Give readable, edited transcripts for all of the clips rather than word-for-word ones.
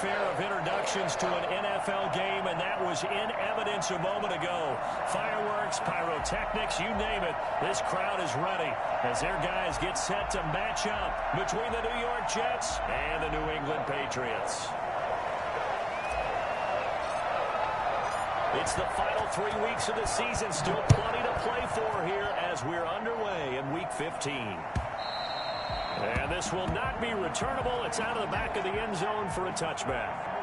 fanfare of introductions to an NFL game, and that was in evidence a moment ago. Fireworks, pyrotechnics, you name it. This crowd is ready as their guys get set to match up between the New York Jets and the New England Patriots. It's the final 3 weeks of the season. Still plenty to play for here as we're underway in Week 15. And this will not be returnable. It's out of the back of the end zone for a touchback.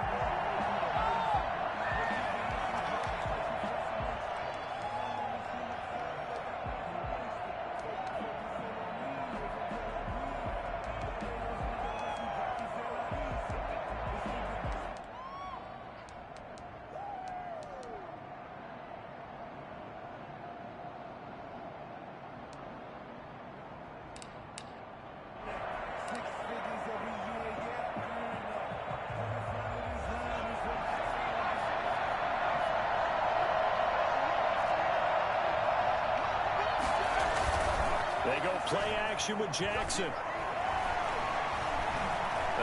They go play action with Jackson.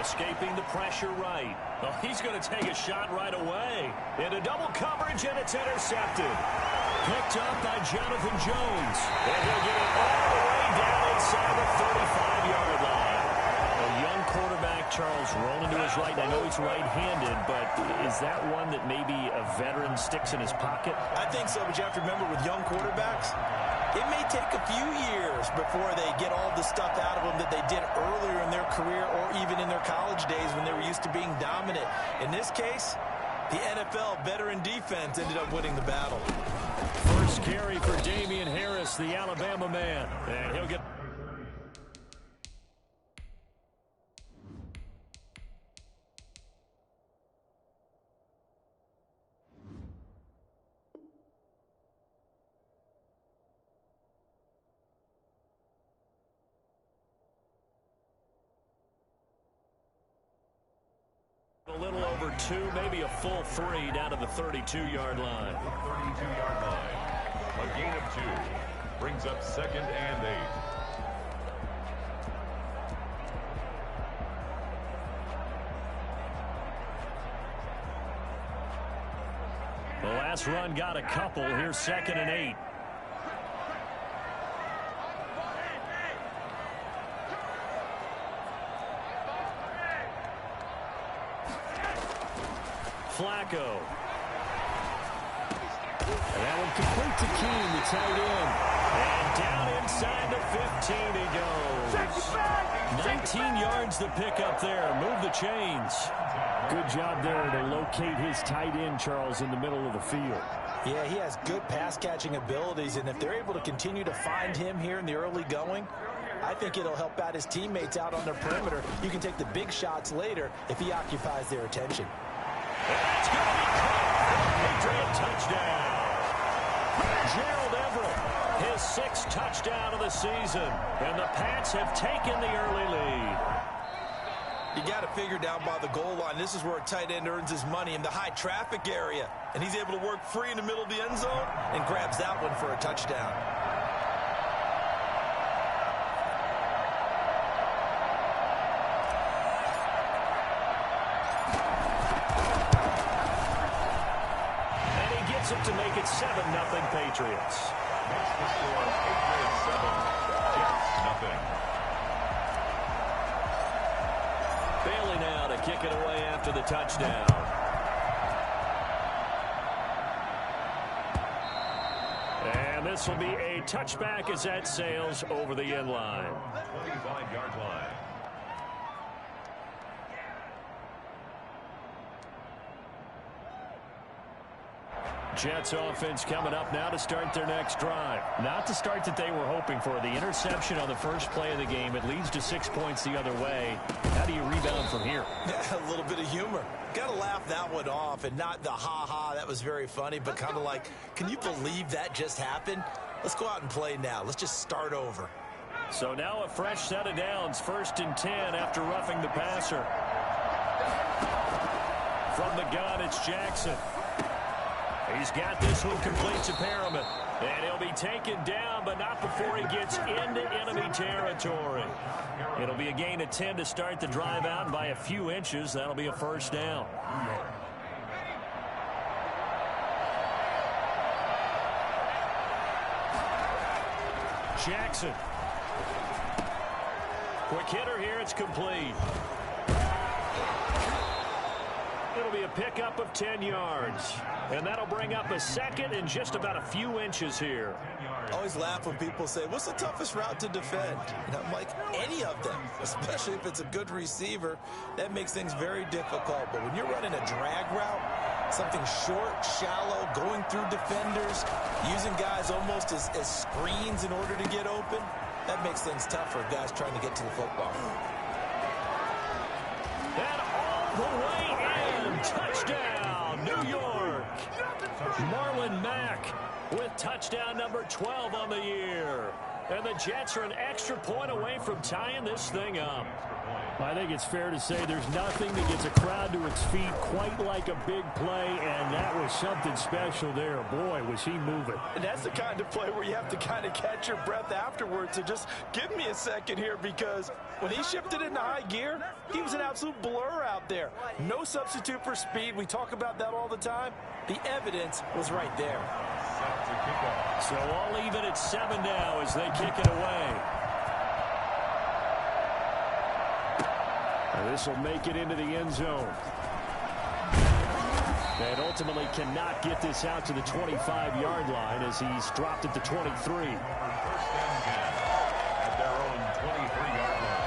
Escaping the pressure right. Oh, he's going to take a shot right away. Into double coverage, and it's intercepted. Picked up by Jonathan Jones. And he'll get it all the way down inside the 35-yard line. A young quarterback, Charles, rolling to his right. I know he's right-handed, but is that one that maybe a veteran sticks in his pocket? I think so, but you have to remember with young quarterbacks, it may take a few years before they get all the stuff out of them that they did earlier in their career or even in their college days when they were used to being dominant. In this case, the NFL veteran defense ended up winning the battle. First carry for Damian Harris, the Alabama man. And he'll get... A little over 2, maybe a full 3 down to the 32-yard line. 32-yard line. A gain of 2 brings up 2nd and 8. The last run got a couple. Here's 2nd and 8. Flacco. And that one complete to Keene, the tight end. And down inside the 15 he goes. 19 yards to pick up there. Move the chains. Good job there to locate his tight end, Charles, in the middle of the field. Yeah, he has good pass-catching abilities, and if they're able to continue to find him here in the early going, I think it'll help out his teammates out on their perimeter. You can take the big shots later if he occupies their attention. That's going to be caught. Patriot touchdown. Gerald Everett, his 6th touchdown of the season. And the Pats have taken the early lead. You got to figure down by the goal line. This is where a tight end earns his money in the high traffic area. And he's able to work free in the middle of the end zone and grabs that one for a touchdown. To make it 7-0 Patriots. Makes the score Patriots 7, Jets nothing. Bailey now to kick it away after the touchdown. And this will be a touchback as that sails over the end line. 25-yard line. Jets offense coming up now to start their next drive. Not the start that they were hoping for. The interception on the first play of the game. It leads to 6 points the other way. How do you rebound from here? Yeah, a little bit of humor. Got to laugh that one off and not the ha-ha. That was very funny, but kind of like, can you believe that just happened? Let's go out and play now. Let's just start over. So now a fresh set of downs. 1st and 10 after roughing the passer. From the gun, it's Jackson. He's got this one complete to Perriman. And he'll be taken down, but not before he gets into enemy territory. It'll be a gain of 10 to start the drive out, and by a few inches, that'll be a first down. Jackson. Quick hitter here, it's complete. It'll be a pickup of 10 yards. And that'll bring up a second and just about a few inches here. I always laugh when people say, what's the toughest route to defend? And I'm like, any of them, especially if it's a good receiver. That makes things very difficult. But when you're running a drag route, something short, shallow, going through defenders, using guys almost as screens in order to get open, that makes things tough for guys trying to get to the football. And all the way in. Touchdown, New York. Marlon Mack with touchdown number 12 on the year. And the Jets are an extra point away from tying this thing up. I think it's fair to say there's nothing that gets a crowd to its feet quite like a big play, and that was something special there. Boy, was he moving. And that's the kind of play where you have to kind of catch your breath afterwards. So just give me a second here, because when he shifted into high gear, he was an absolute blur out there. No substitute for speed. We talk about that all the time. The evidence was right there. So all even at 7 now as they kick it away. This will make it into the end zone. And ultimately cannot get this out to the 25-yard line as he's dropped at the 23. First and 10 at their own 23-yard line.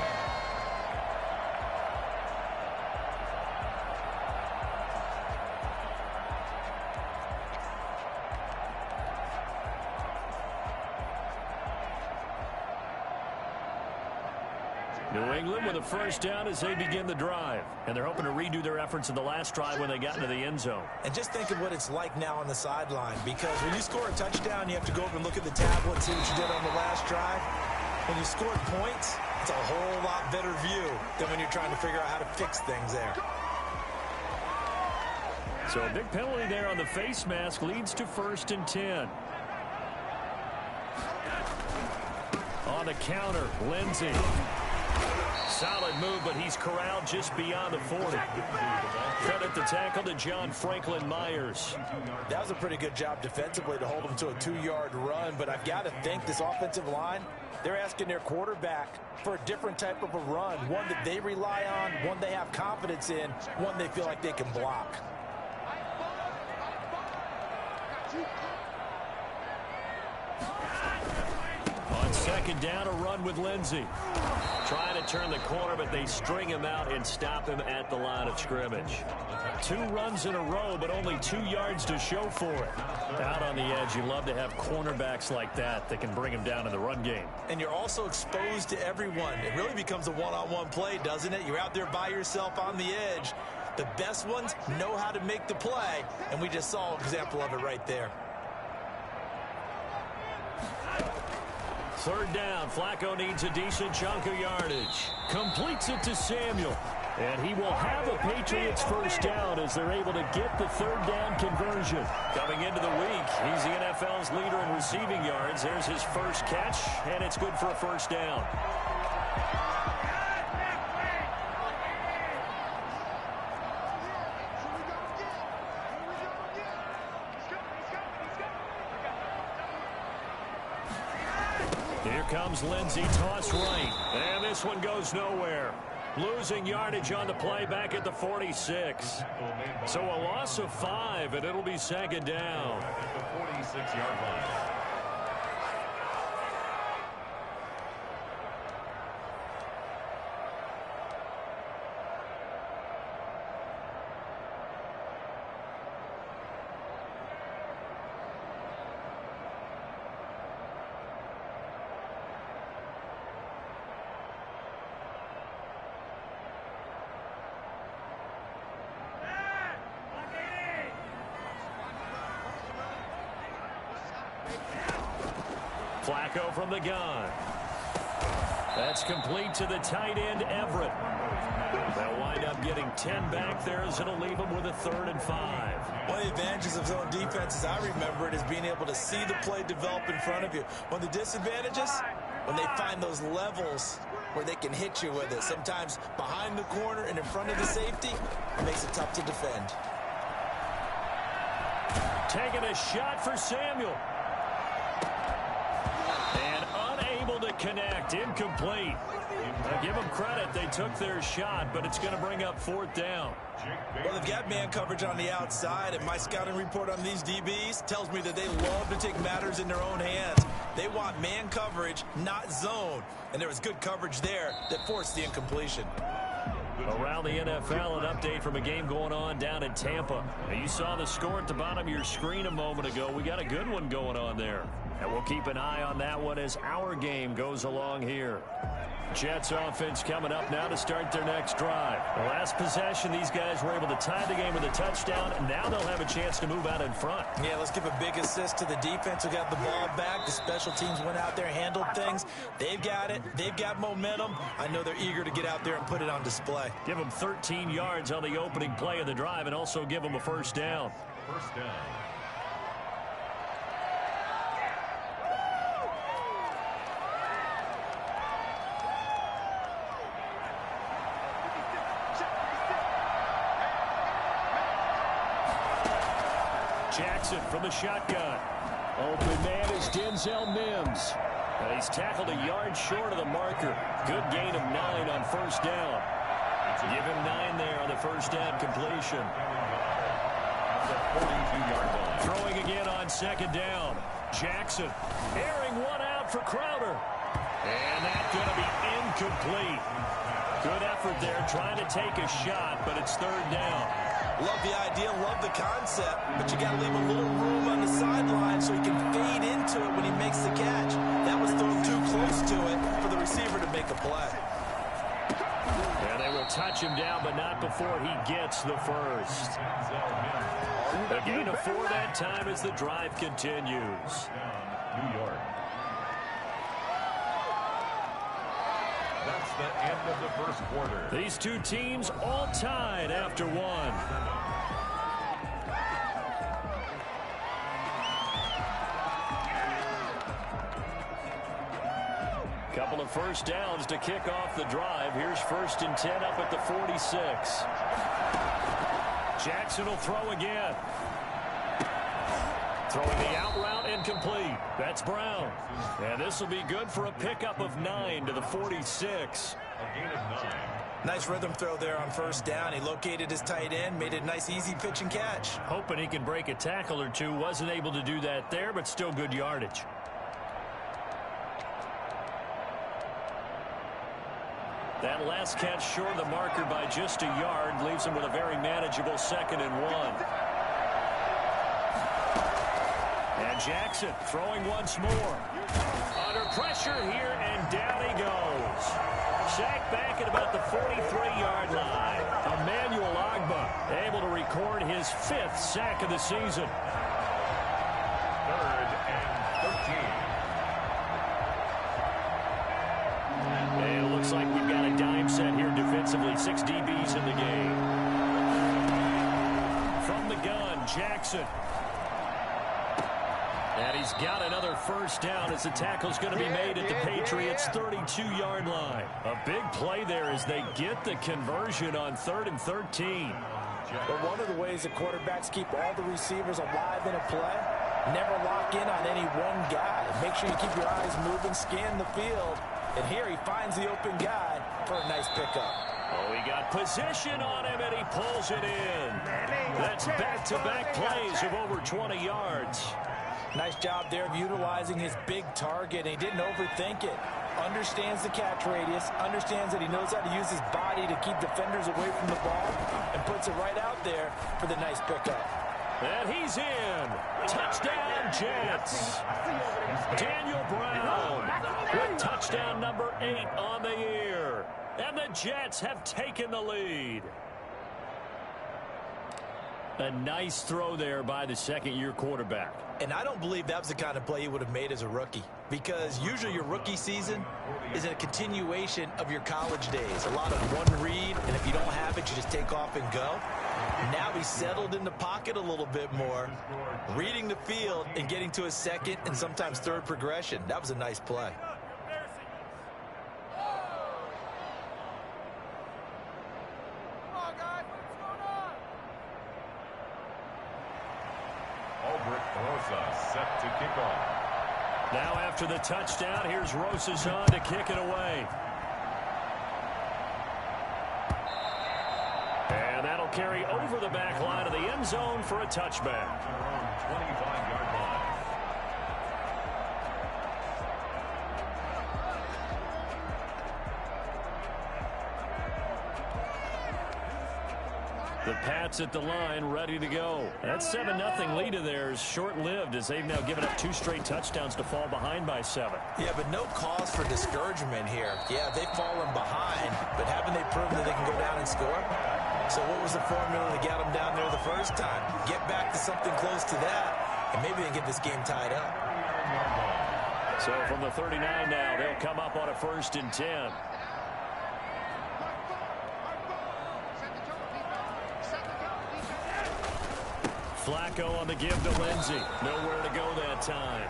New England with a first down as they begin the drive. And they're hoping to redo their efforts in the last drive when they got into the end zone. And just think of what it's like now on the sideline, because when you score a touchdown, you have to go over and look at the tablet and see what you did on the last drive. When you scored points, it's a whole lot better view than when you're trying to figure out how to fix things there. So a big penalty there on the face mask leads to first and 10. On the counter, Lindsey. Solid move, but he's corralled just beyond the 40. Credit the tackle to John Franklin Myers. That was a pretty good job defensively to hold him to a 2-yard run, but I've got to think this offensive line, they're asking their quarterback for a different type of a run, one that they rely on, one they have confidence in, one they feel like they can block. On second down, a run with Lindsey. Trying to turn the corner, but they string him out and stop him at the line of scrimmage. 2 runs in a row, but only 2 yards to show for it. Out on the edge, you love to have cornerbacks like that that can bring him down in the run game. And you're also exposed to everyone. It really becomes a one-on-one play, doesn't it? You're out there by yourself on the edge. The best ones know how to make the play, and we just saw an example of it right there. Third down, Flacco needs a decent chunk of yardage. Completes it to Samuel. And he will have a Patriots first down as they're able to get the third down conversion. Coming into the week, he's the NFL's leader in receiving yards. There's his first catch, and it's good for a first down. Here comes Lindsey, toss right. And this one goes nowhere. Losing yardage on the play back at the 46. So a loss of 5, and it'll be second down. At the 46-yard line. Flacco from the gun. That's complete to the tight end, Everett. They'll wind up getting 10 back there as it'll leave them with a 3rd and 5. One of the advantages of zone defense, as I remember it, is being able to see the play develop in front of you. One of the disadvantages, when they find those levels where they can hit you with it. Sometimes behind the corner and in front of the safety, it makes it tough to defend. Taking a shot for Samuel. And unable to connect. Incomplete. Now give them credit. They took their shot, but it's going to bring up 4th down. Well, they've got man coverage on the outside, and my scouting report on these DBs tells me that they love to take matters in their own hands. They want man coverage, not zone. And there was good coverage there that forced the incompletion. Around the NFL, an update from a game going on down in Tampa. Now, you saw the score at the bottom of your screen a moment ago. We got a good one going on there. And we'll keep an eye on that one as our game goes along here. Jets offense coming up now to start their next drive. The last possession, these guys were able to tie the game with a touchdown, and now they'll have a chance to move out in front. Yeah, let's give a big assist to the defense who got the ball back. The special teams went out there, handled things. They've got it. They've got momentum. I know they're eager to get out there and put it on display. Give them 13 yards on the opening play of the drive and also give them a 1st down. 1st down. Jackson from the shotgun. Open man is Denzel Mims. And he's tackled a yard short of the marker. Good gain of 9 on 1st down. Give him 9 there on the 1st down completion. The 42-yard line. Throwing again on 2nd down. Jackson airing one out for Crowder. And that's going to be incomplete. Good effort there trying to take a shot, but it's 3rd down. Love the idea, love the concept, but you got to leave a little room on the sideline so he can fade into it when he makes the catch. That was thrown too close to it for the receiver to make a play. Yeah, they will touch him down, but not before he gets the 1st. A gain of 4 that time as the drive continues. New York. That's the end of the 1st quarter. These two teams all tied after 1. Couple of 1st downs to kick off the drive. Here's 1st and 10 up at the 46. Jackson will throw again. Throwing the out route incomplete. That's Brown. And this will be good for a pickup of 9 to the 46. A gain of 9. Nice rhythm throw there on 1st down. He located his tight end, made it a nice easy pitch and catch. Hoping he can break a tackle or two. Wasn't able to do that there, but still good yardage. That last catch short of the marker by just a yard leaves him with a very manageable 2nd and 1. And Jackson throwing once more. Under pressure here, and down he goes. Sacked back at about the 43-yard line. Emmanuel Ogbah able to record his 5th sack of the season. 3rd and 13. And it looks like we've got a dime set here defensively. 6 DBs in the game. From the gun, Jackson. And he's got another 1st down as the tackle's going to be made at the Patriots' 32-yard line. A big play there as they get the conversion on 3rd and 13. But one of the ways that quarterbacks keep all the receivers alive in a play, never lock in on any one guy. Make sure you keep your eyes moving, scan the field. And here he finds the open guy for a nice pickup. Oh, he got position on him, and he pulls it in. That's back-to-back plays of over 20 yards. Nice job there of utilizing his big target. He didn't overthink it. Understands the catch radius. Understands that he knows how to use his body to keep defenders away from the ball. And puts it right out there for the nice pickup. And he's in. Touchdown, Jets. Daniel Brown with touchdown number 8 on the year. And the Jets have taken the lead. A nice throw there by the second-year quarterback. And I don't believe that was the kind of play he would have made as a rookie, because usually your rookie season is a continuation of your college days. A lot of one read, and if you don't have it, you just take off and go. Now he's settled in the pocket a little bit more, reading the field and getting to his second and sometimes third progression. That was a nice play. Set to kick off. Now after the touchdown, here's Rosas on to kick it away. And that'll carry over the back line of the end zone for a touchback. 25-yard line. The Pats at the line, ready to go. That 7-0 lead of theirs short-lived as they've now given up 2 straight touchdowns to fall behind by 7. Yeah, but no cause for discouragement here. Yeah, they've fallen behind, but haven't they proven that they can go down and score? So what was the formula to get them down there the first time? Get back to something close to that, and maybe they can get this game tied up. So from the 39 now, they'll come up on a 1st and 10. Flacco on the give to Lindsey. Nowhere to go that time.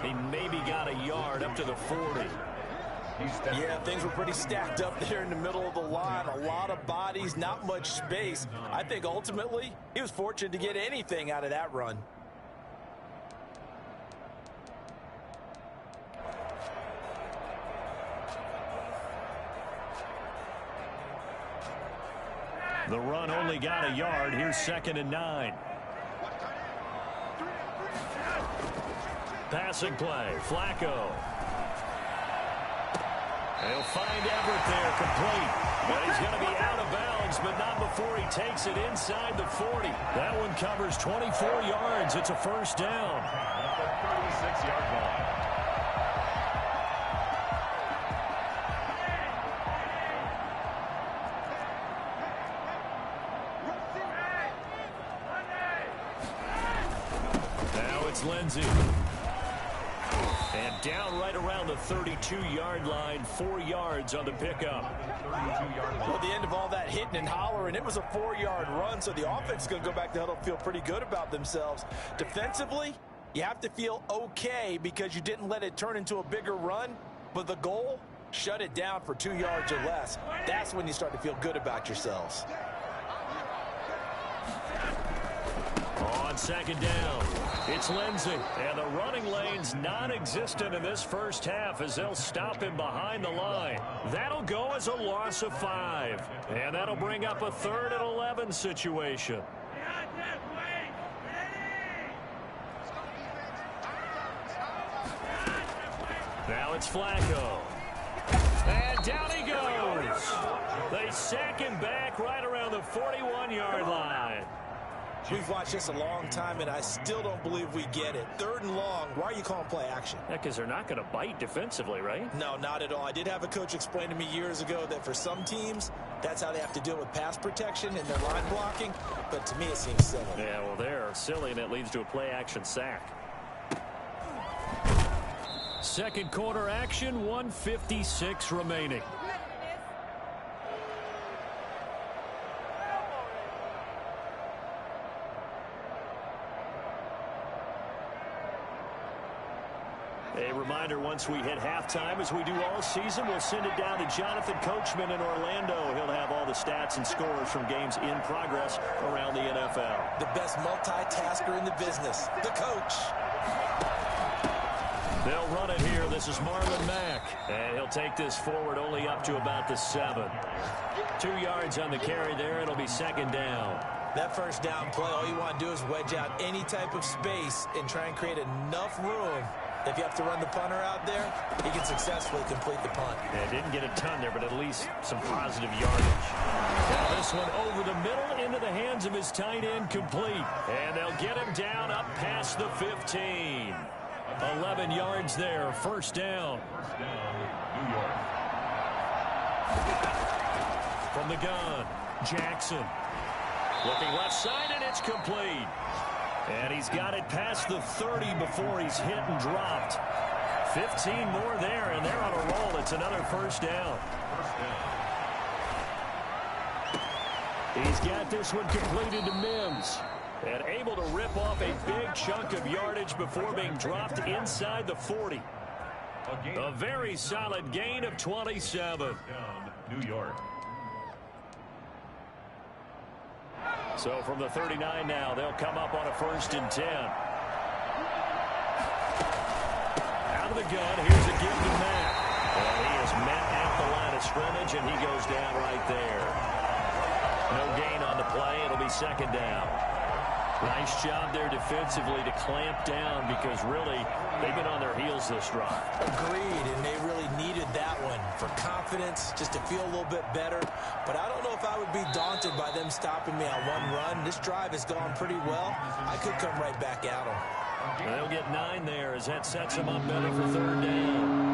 He maybe got a yard up to the 40. Yeah, things were pretty stacked up there in the middle of the line. A lot of bodies, not much space. I think ultimately he was fortunate to get anything out of that run. The run only got a yard. Here's 2nd and 9. Passing play, Flacco. He'll find Everett there, complete. But he's going to be out of bounds, but not before he takes it inside the 40. That one covers 24 yards. It's a 1st down. At the 36-yard line. Now it's Lindsey. And down right around the 32-yard line, 4 yards on the pickup. Well, at the end of all that hitting and hollering, it was a 4-yard run, so the offense is going to go back to huddle, feel pretty good about themselves. Defensively, you have to feel okay because you didn't let it turn into a bigger run, but the goal, shut it down for 2 yards or less. That's when you start to feel good about yourselves. On 2nd down, it's Lindsey. And the running lane's non-existent in this first half as they'll stop him behind the line. That'll go as a loss of 5. And that'll bring up a 3rd and 11 situation. Now it's Flacco. And down he goes. They sack him back right around the 41-yard line. We've watched this a long time, and I still don't believe we get it. 3rd and long, why are you calling play action? Yeah, because they're not going to bite defensively, right? No, not at all. I did have a coach explain to me years ago that for some teams, that's how they have to deal with pass protection and their line blocking, but to me it seems silly. Yeah, well, they're silly, and it leads to a play action sack. 2nd quarter action, 1:56 remaining. A reminder, once we hit halftime, as we do all season, we'll send it down to Jonathan Coachman in Orlando. He'll have all the stats and scores from games in progress around the NFL. The best multitasker in the business, the coach. They'll run it here. This is Marlon Mack. And he'll take this forward only up to about the 7. 2 yards on the carry there. It'll be 2nd down. That 1st down play, all you want to do is wedge out any type of space and try and create enough room. If you have to run the punter out there, he can successfully complete the punt. Yeah, didn't get a ton there, but at least some positive yardage. Now this one over the middle into the hands of his tight end, complete. And they'll get him down up past the 15. 11 yards there, 1st down. New York. From the gun, Jackson. Looking left side, and it's complete. And he's got it past the 30 before he's hit and dropped. 15 more there, and they're on a roll. It's another first down. He's got this one completed to Mims. And able to rip off a big chunk of yardage before being dropped inside the 40. A very solid gain of 27. New York. So from the 39 now, they'll come up on a 1st and 10. Out of the gun, here's a give to Matt. And he is met at the line of scrimmage, and he goes down right there. No gain on the play. It'll be 2nd down. Nice job there defensively to clamp down because really they've been on their heels this drive. Agreed, and they really needed that one for confidence, just to feel a little bit better. But I don't know if I would be daunted by them stopping me on one run. This drive has gone pretty well. I could come right back at them. They'll get 9 there as that sets them up better for 3rd down.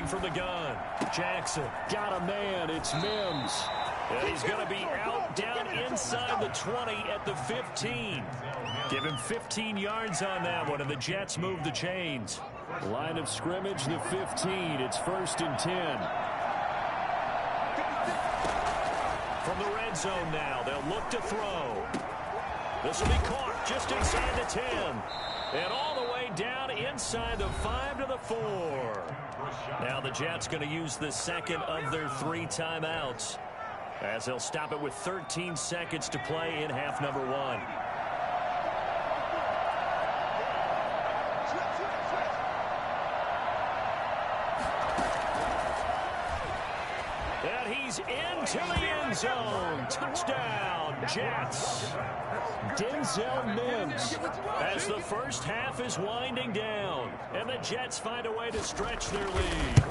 From the gun, Jackson got a man. It's Mims, and he's going to be out down inside the 20 at the 15. Give him 15 yards on that one, and the Jets move the chains. Line of scrimmage, the 15. It's 1st and 10. From the red zone now, they'll look to throw. This will be caught just inside the 10. And all the way down inside the 5 to the 4. Now the Jets going to use the 2nd of their 3 timeouts as they'll stop it with 13 seconds to play in half number 1. And he's into the end zone. Touchdown, Jets. Denzel Mims as the first half is winding down, and the Jets find a way to stretch their lead.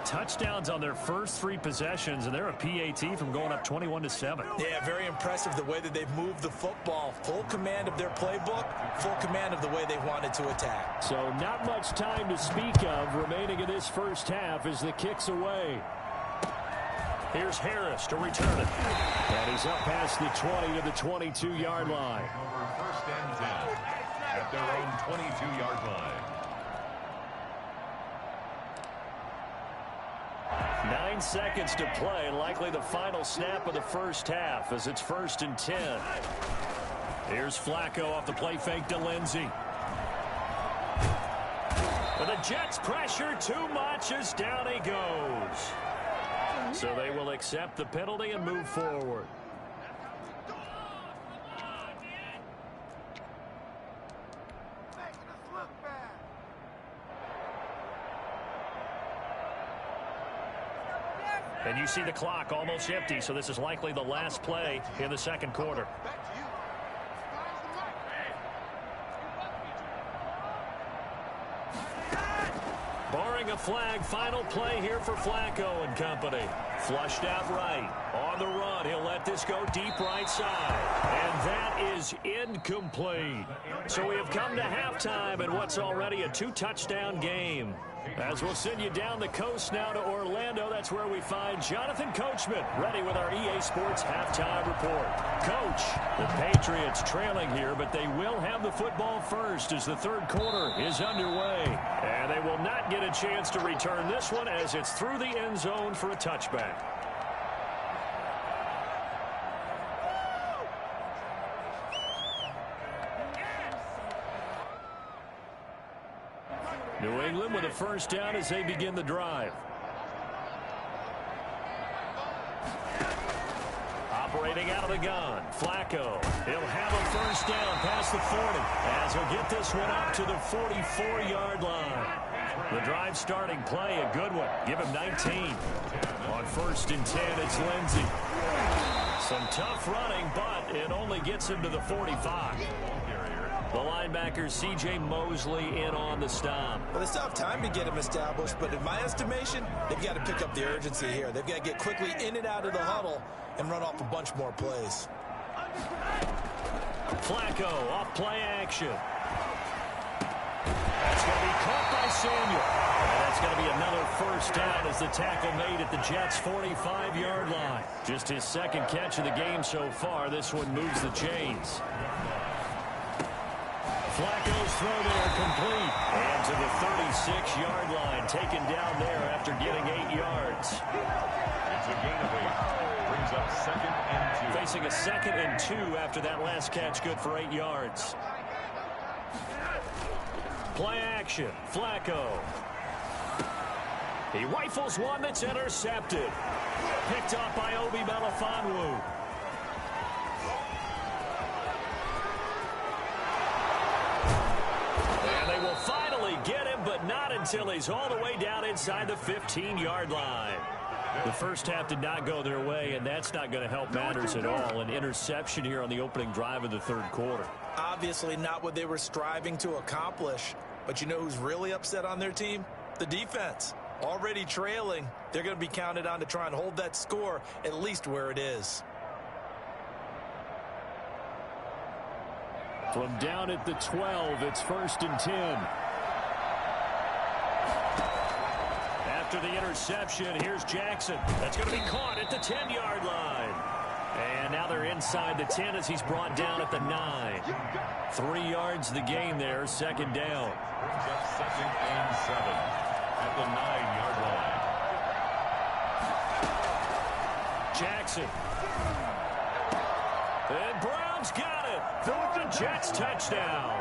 Touchdowns on their first 3 possessions, and they're a PAT from going up 21-7. Yeah, very impressive the way that they've moved the football. Full command of their playbook, full command of the way they wanted to attack. So not much time to speak of remaining in this first half as the kick's away. Here's Harris to return it. And he's up past the 20 to the 22-yard line. Over 1st and 10 at their own 22-yard line. 9 seconds to play, likely the final snap of the first half as it's 1st and 10. Here's Flacco off the play fake to Lindsey. But the Jets pressure too much as down he goes. So they will accept the penalty and move forward. And you see the clock almost empty, so this is likely the last play in the 2nd quarter. Barring a flag, final play here for Flacco and company. Flushed out right. On the run, he'll let this go deep right side. And that is incomplete. So we have come to halftime in what's already a 2-touchdown game. As we'll send you down the coast now to Orlando, that's where we find Jonathan Coachman, ready with our EA Sports halftime report. Coach, the Patriots trailing here, but they will have the football first as the 3rd quarter is underway. And they will not get a chance to return this one as it's through the end zone for a touchback. New England with a first down as they begin the drive. Operating out of the gun, Flacco. He'll have a first down past the 40 as he'll get this one up to the 44-yard line. The drive starting play, a good one. Give him 19. On 1st and 10, it's Lindsey. Some tough running, but it only gets him to the 45. The linebacker, C.J. Mosley, in on the stop. Well, they still have time to get him established, but in my estimation, they've got to pick up the urgency here. They've got to get quickly in and out of the huddle and run off a bunch more plays. Flacco off play action. That's going to be caught by Samuel. And that's going to be another first down as the tackle made at the Jets' 45-yard line. Just his second catch of the game so far. This one moves the chains. Flacco's throw there complete. And to the 36-yard line, taken down there after getting 8 yards. It's a gain of 8. Brings up 2nd and 2. Facing a 2nd and 2 after that last catch, good for 8 yards. Play action, Flacco. He rifles one that's intercepted. Picked up by Obi Melifonwu. And they will finally get him, but not until he's all the way down inside the 15-yard line. The first half did not go their way, and that's not going to help matters at all. An interception here on the opening drive of the third quarter. Obviously not what they were striving to accomplish. But you know who's really upset on their team? The defense. Already trailing. They're going to be counted on to try and hold that score at least where it is. From down at the 12, it's 1st and 10. After the interception, here's Jackson. That's going to be caught at the 10-yard line. And now they're inside the 10 as he's brought down at the 9. 3 yards the gain there, 2nd down. Brings up 2nd and 7 at the 9-yard line. Jackson. And Brown's got it. The Jets touchdown.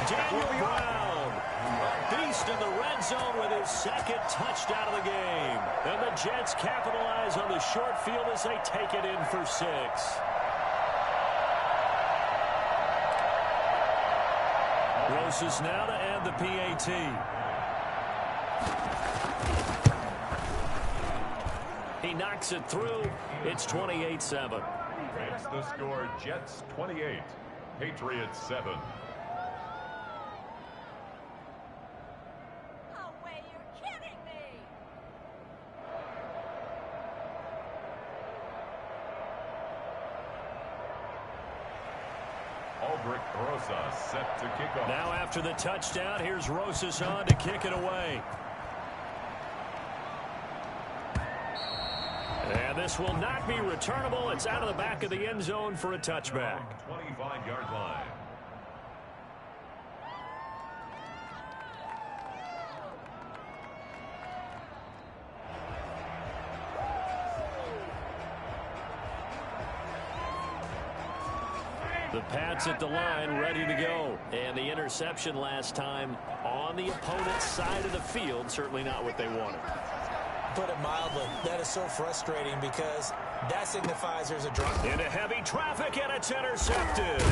Daniel Brown, a beast in the red zone with his 2nd touchdown of the game. And the Jets capitalize on the short field as they take it in for 6. Rosas now to add the PAT. He knocks it through. It's 28-7. Makes the score Jets 28, Patriots 7. No way, you're kidding me! Aldrich Rosas set to kick off. Now after the touchdown, here's Rosas on to kick it away. And this will not be returnable. It's out of the back of the end zone for a touchback. 25-yard line. The Pats at the line, ready to go. And the interception last time on the opponent's side of the field, certainly not what they wanted. Put it mildly, that is so frustrating because that signifies there's a drop. Into heavy traffic, and it's intercepted.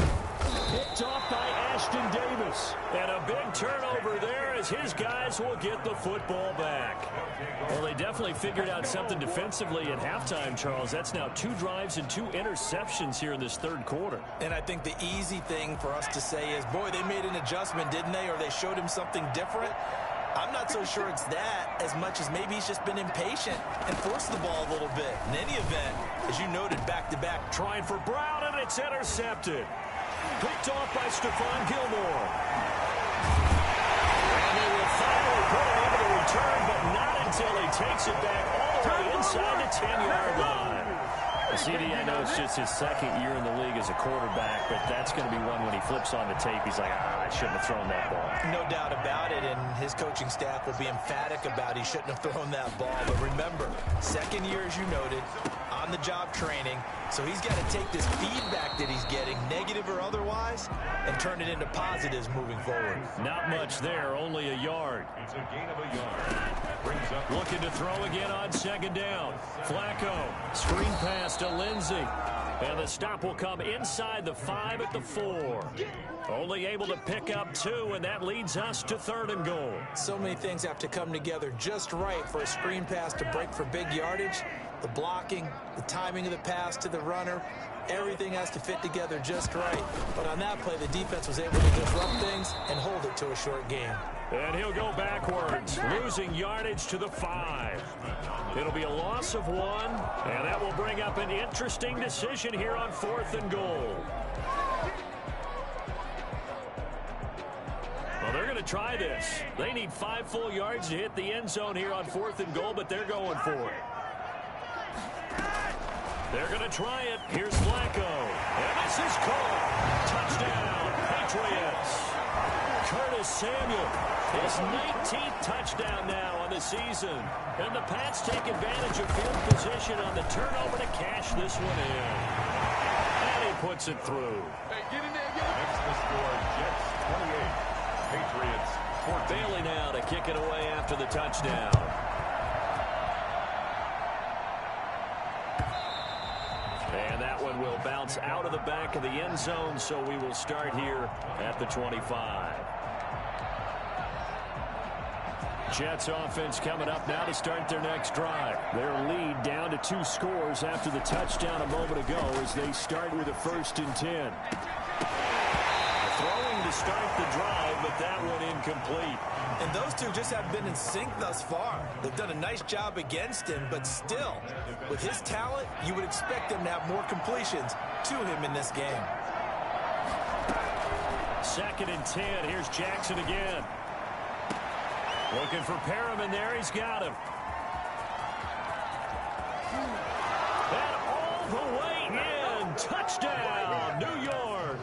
Picked off by Ashton Davis. And a big turnover there as his guys will get the football back. Well, they definitely figured out something defensively at halftime, Charles. That's now 2 drives and 2 interceptions here in this third quarter. And I think the easy thing for us to say is, boy, they made an adjustment, didn't they? Or they showed him something different. I'm not so sure it's that as much as maybe he's just been impatient and forced the ball a little bit. In any event, as you noted, back-to-back. Trying for Brown, and it's intercepted. Picked off by Stephon Gilmore. And they will finally put it able to return, but not until he takes it back all the way inside the 10-yard line. CD, I know it's just his 2nd year in the league as a quarterback, but that's going to be one when he flips on the tape. He's like, I shouldn't have thrown that ball. No doubt about it, and his coaching staff will be emphatic about he shouldn't have thrown that ball. But remember, 2nd year, as you noted, on-the-job training, so he's got to take this feedback that he's getting, negative or otherwise, and turn it into positives moving forward. Not much there, only a yard. It's a gain of a yard. Brings up Looking to throw again on 2nd down. Flacco, screen pass to Lindsey. And the stop will come inside the 5 at the 4. Only able to pick up 2, and that leads us to 3rd and goal. So many things have to come together just right for a screen pass to break for big yardage. The blocking, the timing of the pass to the runner, everything has to fit together just right. But on that play, the defense was able to disrupt things and hold it to a short game. And he'll go backwards, losing yardage to the 5. It'll be a loss of 1, and that will bring up an interesting decision here on 4th and goal. Well, they're going to try this. They need 5 full yards to hit the end zone here on 4th and goal, but they're going for it. They're going to try it. Here's Flacco. And this is caught. Touchdown, Patriots. Curtis Samuel, his 19th touchdown now on the season. And the Pats take advantage of field position on the turnover to cash this one in. And he puts it through. Hey, get in there, get in there. That's the score. Jets 28. Patriots 14. Bailey now to kick it away after the touchdown. And that one will bounce out of the back of the end zone, so we will start here at the 25. Jets offense coming up now to start their next drive. Their lead down to 2 scores after the touchdown a moment ago as they start with a 1st and 10. Throwing to start the drive, but that one incomplete. And those two just have been in sync thus far. They've done a nice job against him, but still, with his talent, you would expect them to have more completions to him in this game. 2nd and 10. Here's Jackson again. Looking for Perriman there. He's got him. And all the way in. Touchdown, New York.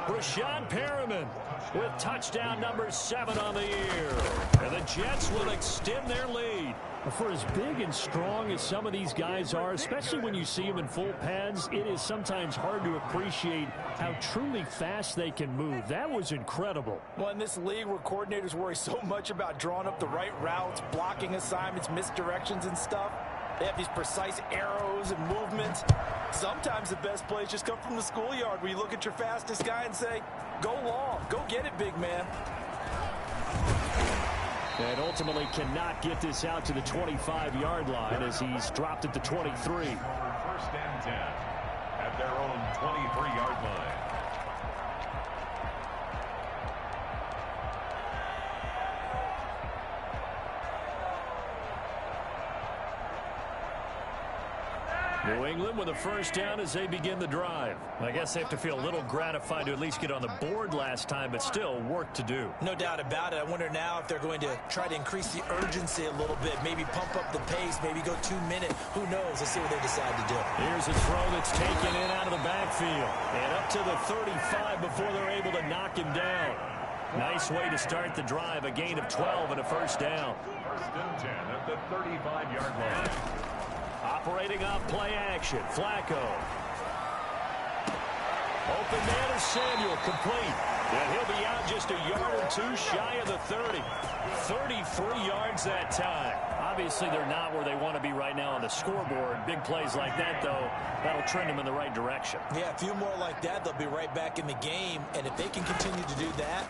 Brashad Perriman with touchdown number 7 on the year. And the Jets will extend their lead. For as big and strong as some of these guys are, especially when you see them in full pads, it is sometimes hard to appreciate how truly fast they can move. That was incredible. Well, in this league where coordinators worry so much about drawing up the right routes, blocking assignments, misdirections and stuff, they have these precise arrows and movements. Sometimes the best plays just come from the schoolyard where you look at your fastest guy and say, go long, go get it, big man. And ultimately cannot get this out to the 25-yard line as he's dropped at the 23. 1st and 10 at their own 23-yard line. New England with a 1st down as they begin the drive. I guess they have to feel a little gratified to at least get on the board last time, but still work to do. No doubt about it. I wonder now if they're going to try to increase the urgency a little bit, maybe pump up the pace, maybe go 2 minutes. Who knows? Let's see what they decide to do. Here's a throw that's taken in out of the backfield. And up to the 35 before they're able to knock him down. Nice way to start the drive. A gain of 12 and a 1st down. 1st and 10 at the 35-yard line. Operating off play action. Flacco. Open man is Samuel. Complete. And he'll be out just a yard or 2 shy of the 30. 33 yards that time. Obviously, they're not where they want to be right now on the scoreboard. Big plays like that, though, that'll trend them in the right direction. Yeah, a few more like that, they'll be right back in the game. And if they can continue to do that,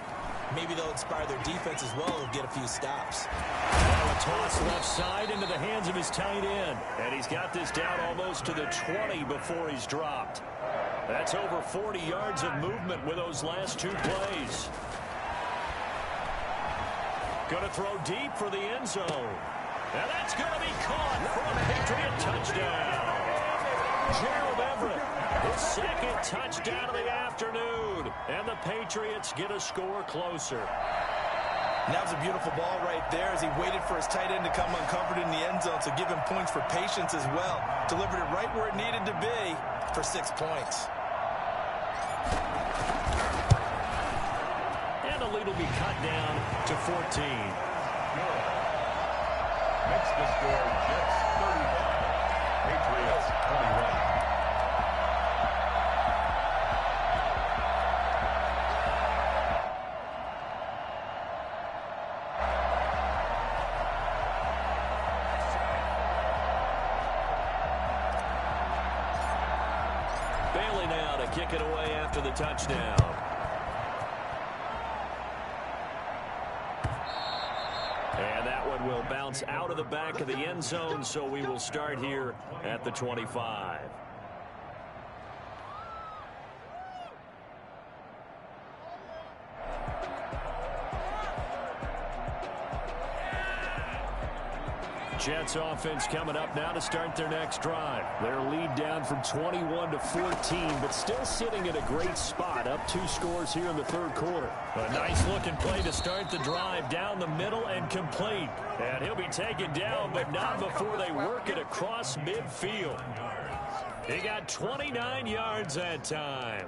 maybe they'll inspire their defense as well and get a few stops. A toss left side into the hands of his tight end. And he's got this down almost to the 20 before he's dropped. That's over 40 yards of movement with those last 2 plays. Going to throw deep for the end zone. And that's going to be caught for a Patriot touchdown. Gerald Everett, his 2nd touchdown of the afternoon. And the Patriots get a score closer. And that was a beautiful ball right there as he waited for his tight end to come uncovered in the end zone. So give him points for patience as well. Delivered it right where it needed to be for 6 points. And the lead will be cut down to 14. Makes the score Jets 35. Patriots 21. Bailey now to kick it away after the touchdown. And that one will bounce out of the back of the end zone, so we will start here at the 25. Jets offense coming up now to start their next drive. Their lead down from 21 to 14, but still sitting at a great spot, up 2 scores here in the third quarter. A nice-looking play to start the drive down the middle and complete. And he'll be taken down, but not before they work it across midfield. He got 29 yards that time.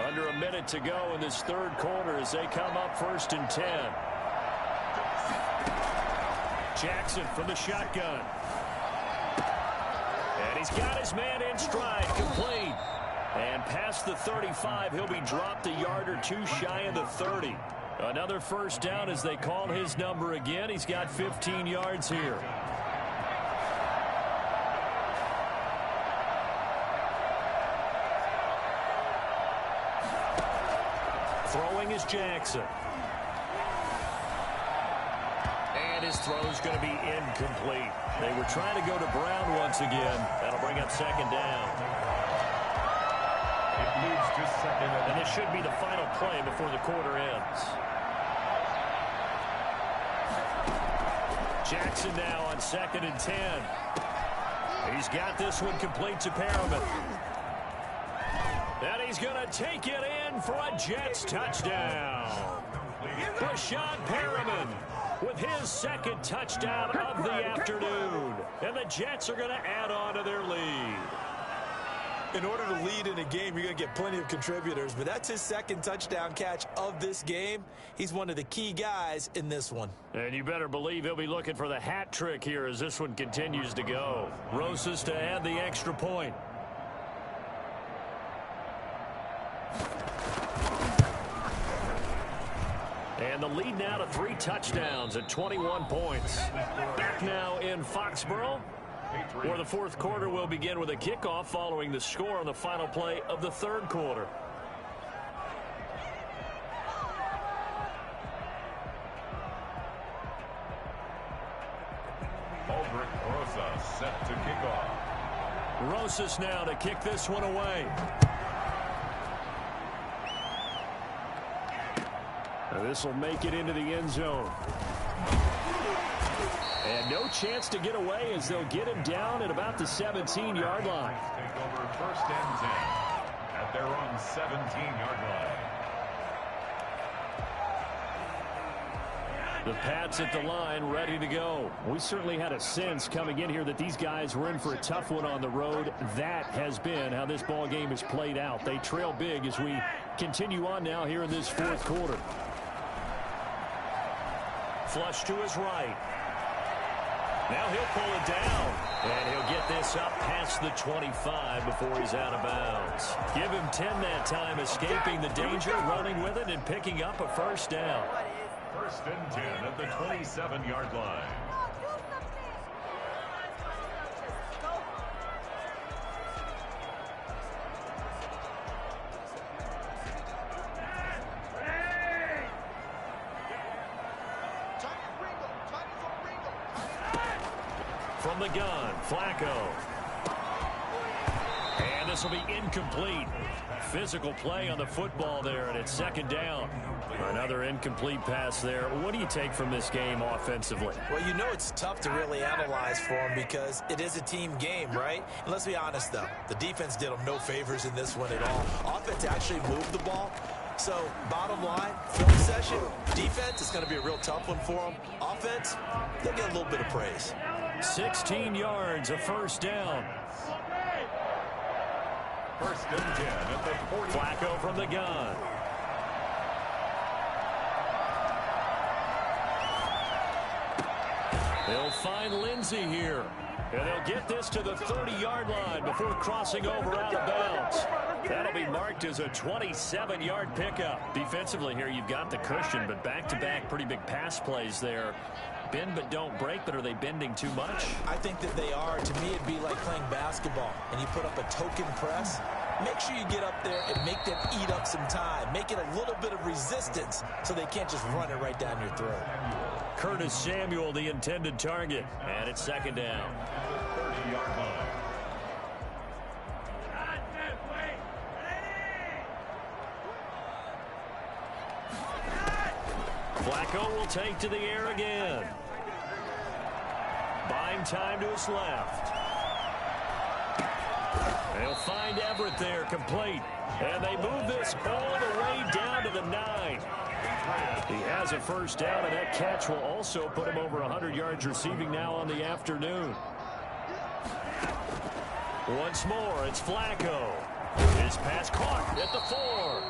Under a minute to go in this third quarter as they come up 1st and 10. Jackson from the shotgun. And he's got his man in stride, complete. And past the 35, he'll be dropped a yard or 2 shy of the 30. Another first down as they call his number again. He's got 15 yards here. Throwing is Jackson. And his throw's going to be incomplete. They were trying to go to Brown once again. That'll bring up 2nd down. It moves to 2nd. And this should be the final play before the quarter ends. Jackson now on 2nd and 10. He's got this one complete to Perriman. And he's going to take it in for a Jets touchdown. Brashad Perriman with his 2nd touchdown of the afternoon. And the Jets are going to add on to their lead. In order to lead in a game, you're going to get plenty of contributors, but that's his 2nd touchdown catch of this game. He's one of the key guys in this one. And you better believe he'll be looking for the hat trick here as this one continues to go. Rosas to add the extra point. And the lead now to 3 touchdowns at 21 points. Back now in Foxborough, where the 4th quarter will begin with a kickoff following the score on the final play of the 3rd quarter. Aldrich Rosas set to kick off. Rosas now to kick this one away. This will make it into the end zone. And no chance to get away as they'll get him down at about the 17-yard line. Take over 1st and 10 at their own 17-yard line. The Pats at the line, ready to go. We certainly had a sense coming in here that these guys were in for a tough one on the road. That has been how this ball game has played out. They trail big as we continue on now here in this 4th quarter. Flush to his right. Now he'll pull it down. And he'll get this up past the 25 before he's out of bounds. Give him 10 that time, escaping the danger, running with it, and picking up a 1st down. 1st and 10 at the 27-yard line. From the gun, Flacco. And this will be incomplete. Physical play on the football there, and it's 2nd down. Another incomplete pass there. What do you take from this game offensively? Well, you know it's tough to really analyze for him because it is a team game, right? And let's be honest, though. The defense did them no favors in this one at all. Offense actually moved the ball. So, bottom line, film session, defense is going to be a real tough one for them. Offense, they'll get a little bit of praise. 16 yards, a 1st down. 1st and 10 at the 40. Flacco from the gun. They'll find Lindsey here. And they'll get this to the 30-yard line before crossing over out of bounds. That'll be marked as a 27-yard pickup. Defensively here, you've got the cushion, but back-to-back pretty big pass plays there. Bend but don't break, but are they bending too much? I think that they are. To me, it'd be like playing basketball, and you put up a token press. Make sure you get up there and make them eat up some time. Make it a little bit of resistance so they can't just run it right down your throat. Curtis Samuel, the intended target, and it's 2nd down. 30-yard line. Flacco will take to the air again. Buying time to his left. They'll find Everett there, complete. And they move this all the way down to the 9. He has a first down, and that catch will also put him over 100 yards receiving now on the afternoon. Once more, it's Flacco. His pass caught at the 4.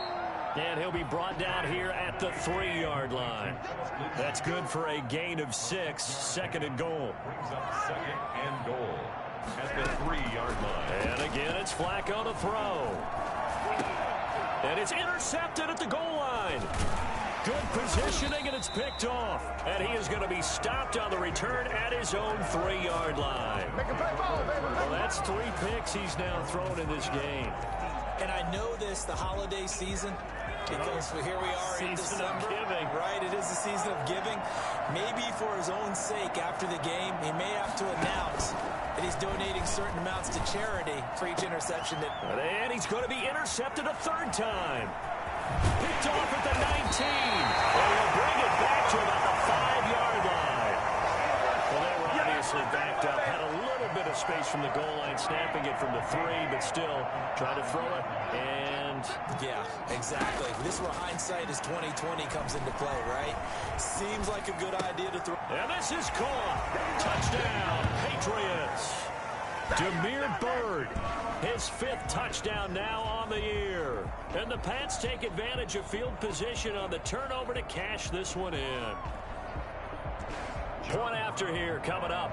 And he'll be brought down here at the 3-yard line. That's good for a gain of 6, second and goal. Brings up second and goal at the 3-yard line. And again, it's Flacco to throw. And it's intercepted at the goal line. Good positioning, and it's picked off. And he is going to be stopped on the return at his own 3-yard line. Well, that's 3 picks he's now thrown in this game. And I know this, the holiday season, because here we are in December. Right, it is the season of giving. Maybe for his own sake, after the game, he may have to announce that he's donating certain amounts to charity for each interception. And he's going to be intercepted a 3rd time. Picked off at the 19. And he'll bring it back to about the 5-yard line. Well, they were obviously backed up. Had a little bit of space from the goal line, snapping it from the 3, but still trying to throw it. And yeah, exactly. This is where hindsight is 20/20 comes into play, right? Seems like a good idea to throw. And this is caught. Touchdown, Patriots. Demir Bird, his 5th touchdown now on the year. And the Pats take advantage of field position on the turnover to cash this one in. Point after here coming up.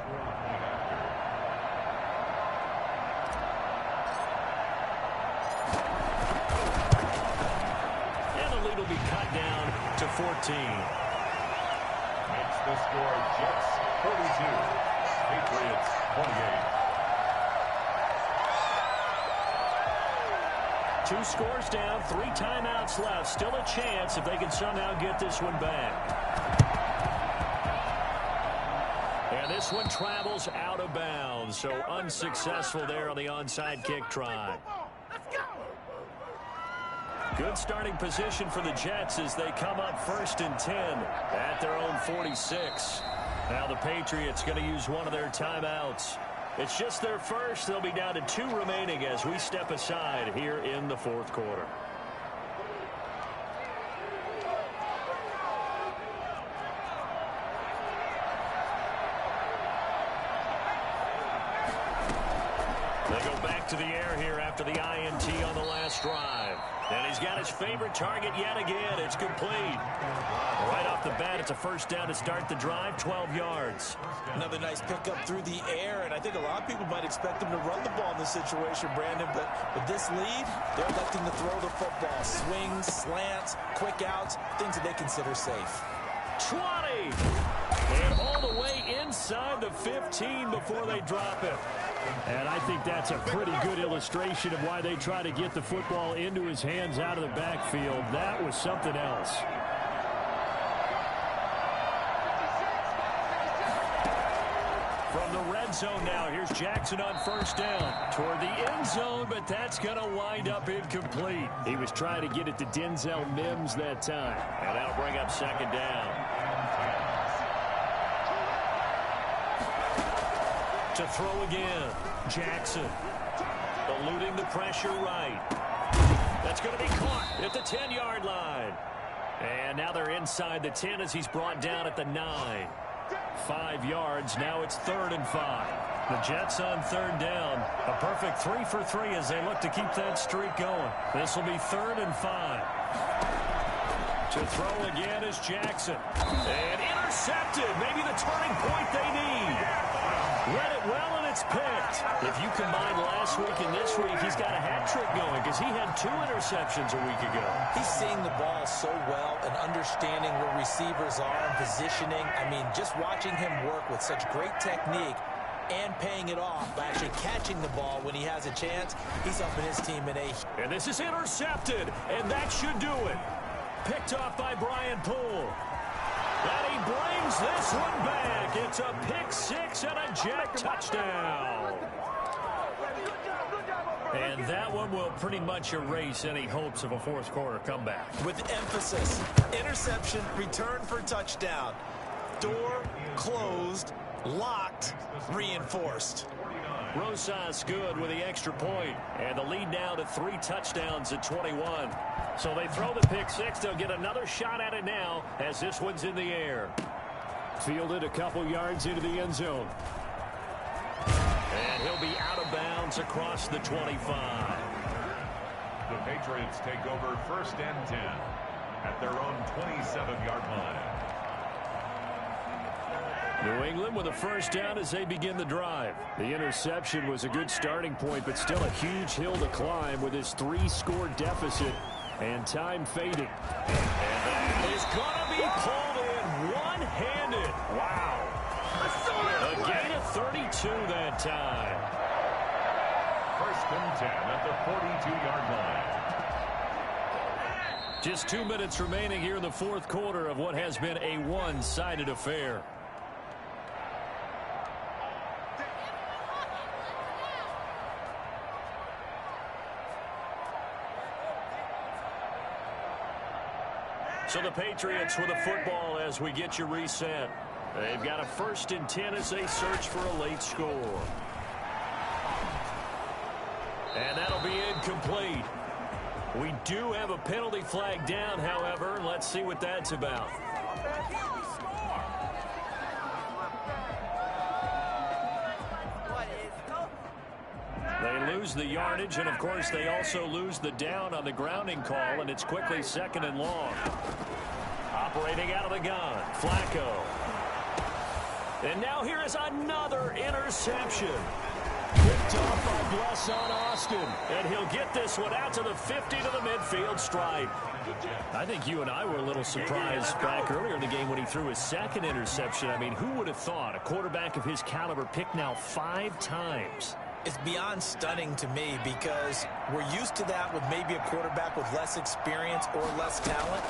And the lead will be cut down to 14. Makes the score Jets 42, Patriots 28. 2 scores down, 3 timeouts left. Still a chance if they can somehow get this one back. And this one travels out of bounds, so unsuccessful there on the onside kick try. Good starting position for the Jets as they come up 1st and 10 at their own 46. Now the Patriots going to use one of their timeouts. It's just their first. They'll be down to 2 remaining as we step aside here in the 4th quarter. They go back to the air here after the INT on the last drive. And he's got his favorite target yet again. It's complete. Right off the bat, it's a first down to start the drive, 12 yards. Another nice pickup through the air, and I think a lot of people might expect him to run the ball in this situation, Brandon, but with this lead, they're electing to throw the football. Swings, slants, quick outs, things that they consider safe. 20! And all the way inside the 15 before they drop it. And I think that's a pretty good illustration of why they try to get the football into his hands out of the backfield. That was something else. From the red zone now, here's Jackson on first down. Toward the end zone, but that's going to wind up incomplete. He was trying to get it to Denzel Mims that time. And that'll bring up 2nd down. To throw again, Jackson. Eluding the pressure right. That's going to be caught at the 10-yard line. And now they're inside the 10 as he's brought down at the 9. 5 yards. Now it's 3rd and 5. The Jets on 3rd down. A perfect 3 for 3 as they look to keep that streak going. This will be 3rd and 5. To throw again is Jackson. And intercepted. Maybe the turning point they need. Read it well, and it's picked. If you combine last week and this week, he's got a hat trick going because he had 2 interceptions a week ago. He's seeing the ball so well and understanding where receivers are and positioning. I mean, just watching him work with such great technique and paying it off by actually catching the ball when he has a chance, he's helping his team in a... And this is intercepted, and that should do it. Picked off by Brian Poole. And he brings this one back. It's a pick 6 and a Jet touchdown. And that one will pretty much erase any hopes of a fourth quarter comeback. With emphasis, interception, return for touchdown. Door closed, locked, reinforced. Rosas good with the extra point, and the lead now to 3 touchdowns at 21. So they throw the pick six. They'll get another shot at it now as this one's in the air. Fielded a couple yards into the end zone. And he'll be out of bounds across the 25. The Patriots take over 1st and 10 at their own 27-yard line. New England with a first down as they begin the drive. The interception was a good starting point, but still a huge hill to climb with this 3-score deficit and time fading. And that is going to be pulled in one-handed. Wow. A gain of 32 that time. 1st and 10 at the 42-yard line. Just 2 minutes remaining here in the fourth quarter of what has been a one-sided affair. So the Patriots with a football as we get you reset. They've got a 1st and 10 as they search for a late score. And that'll be incomplete. We do have a penalty flag down, however. Let's see what that's about. They lose the yardage, and of course they also lose the down on the grounding call, and it's quickly 2nd and long. Operating out of the gun, Flacco. And now here is another interception. Picked off by Bless on Austin, and he'll get this one out to the 50 to the midfield stripe. I think you and I were a little surprised back earlier in the game when he threw his 2nd interception. I mean, who would have thought a quarterback of his caliber picked now 5 times? It's beyond stunning to me because we're used to that with maybe a quarterback with less experience or less talent.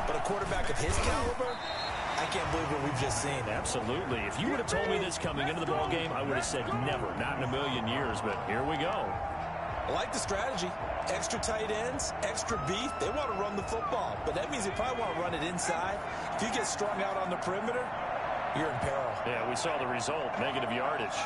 But a quarterback of his caliber, I can't believe what we've just seen. Absolutely. If you would have told me this coming into the ball game, I would have said never, not in a million years. But here we go. I like the strategy. Extra tight ends, extra beef. They want to run the football, but that means they probably want to run it inside. If you get strung out on the perimeter, you're in peril. Yeah, we saw the result, negative yardage.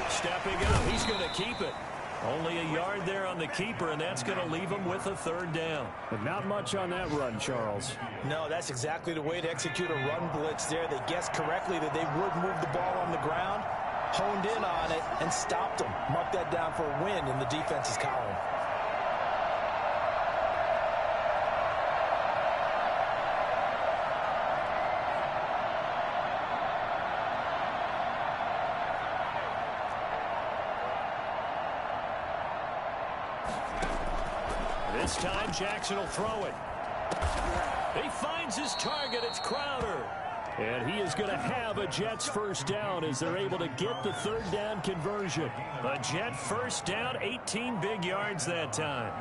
Stepping up, he's going to keep it. Only a yard there on the keeper, and that's going to leave him with a 3rd down. But not much on that run, Charles. No, that's exactly the way to execute a run blitz there. They guessed correctly that they would move the ball on the ground, honed in on it, and stopped them. Mark that down for a win in the defense's column. This time, Jackson will throw it. He finds his target. It's Crowder. And he is going to have a Jets first down as they're able to get the 3rd down conversion. A Jet first down, 18 big yards that time.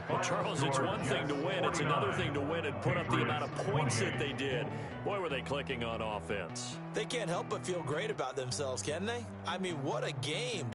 Well, Charles, it's one thing to win. It's another thing to win and put up the amount of points that they did. Boy, were they clicking on offense. They can't help but feel great about themselves, can they? I mean, what a game.